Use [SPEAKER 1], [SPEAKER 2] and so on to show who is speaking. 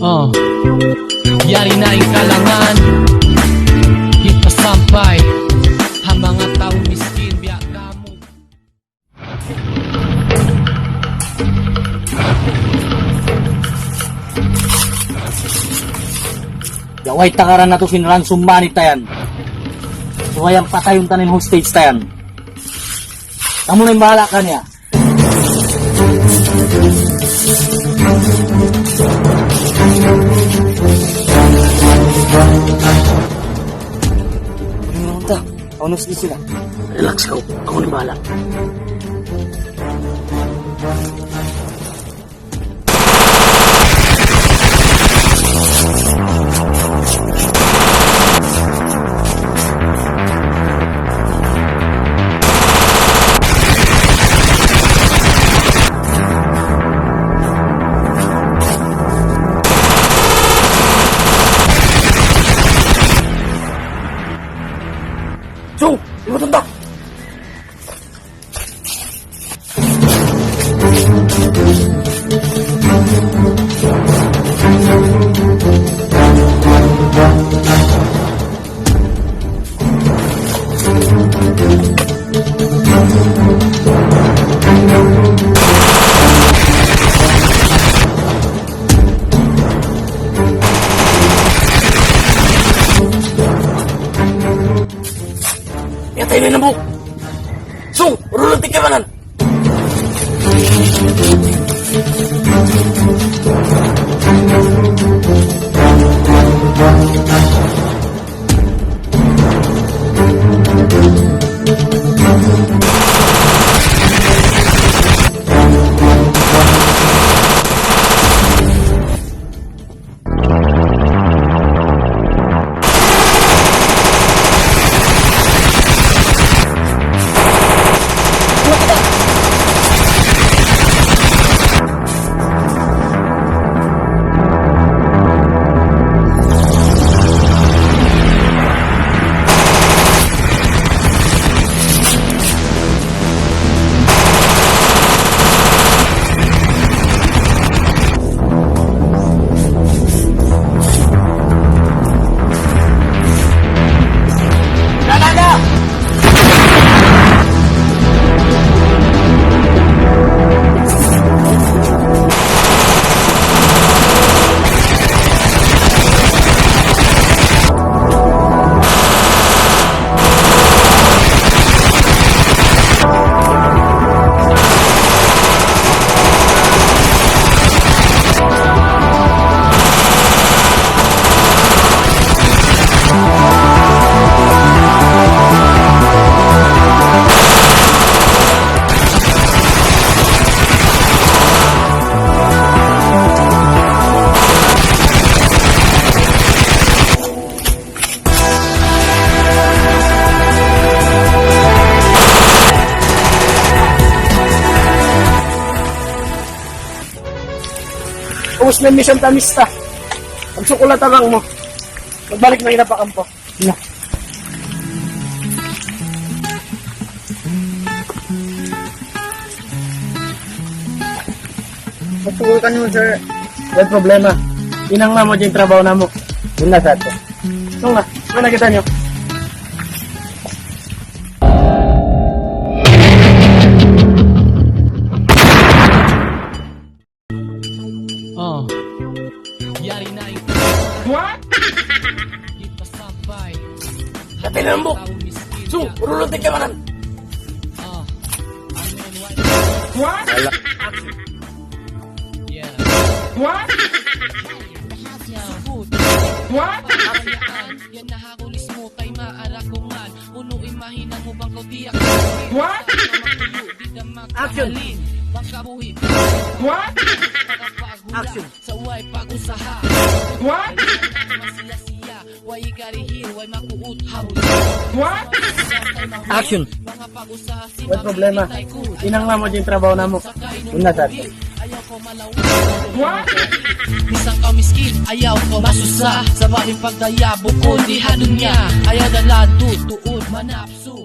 [SPEAKER 1] Yari na yung kalangan, di pa sampay ang mga taong miskin, biyak ka mo.
[SPEAKER 2] Yaway takaran na to sinransong money tayan. So ayang patayon tanin hostage tayan. Kamu na yung bahala ka niya. Ano ta? Honest di sila. Relax ka. Ako na bahala. So, ibutan ta! Yatay na nabuk! So, urulang tigkabanan! Tapos may mission tamista. Pagsukulatan lang mo. Magbalik na inapakampo. Na. Magtugol ka nyo, sir. May problema. Inang na mo dyan trabaho na mo. Yun na sa ito. Nung na. Ano nakita nyo?
[SPEAKER 1] Yari na yung
[SPEAKER 3] What?
[SPEAKER 1] di pa sampay
[SPEAKER 2] Yatay na nabuk!
[SPEAKER 1] taong miskin,
[SPEAKER 2] So,
[SPEAKER 1] biyak
[SPEAKER 2] urulang tigkabanan!
[SPEAKER 3] What?
[SPEAKER 1] Yeah.
[SPEAKER 3] What?
[SPEAKER 1] Sugot.
[SPEAKER 3] What?
[SPEAKER 1] Pagkakayaan, yan nahakulis mo kay maarakungan. Unuin mahina mo bang kautiyak?
[SPEAKER 3] What?
[SPEAKER 2] Action.
[SPEAKER 1] Bangkabuhi.
[SPEAKER 3] What?
[SPEAKER 2] Action.
[SPEAKER 1] Sa way pag-usaha.
[SPEAKER 3] What?
[SPEAKER 1] Masiya-siya. Way ikarihin. Way makuut. Harus.
[SPEAKER 3] What?
[SPEAKER 2] Action.
[SPEAKER 1] Mga pag-usaha.
[SPEAKER 2] May problema. Inang na mo dyan trabaho na mo. Yun na sa ito.
[SPEAKER 1] Ayaw ko malawa.
[SPEAKER 3] What?
[SPEAKER 1] Isang kamiskin, ayaw ko masusa. Sa baling pagdaya, bukod di hanun niya. Ayaw na lado, tuod, manapso.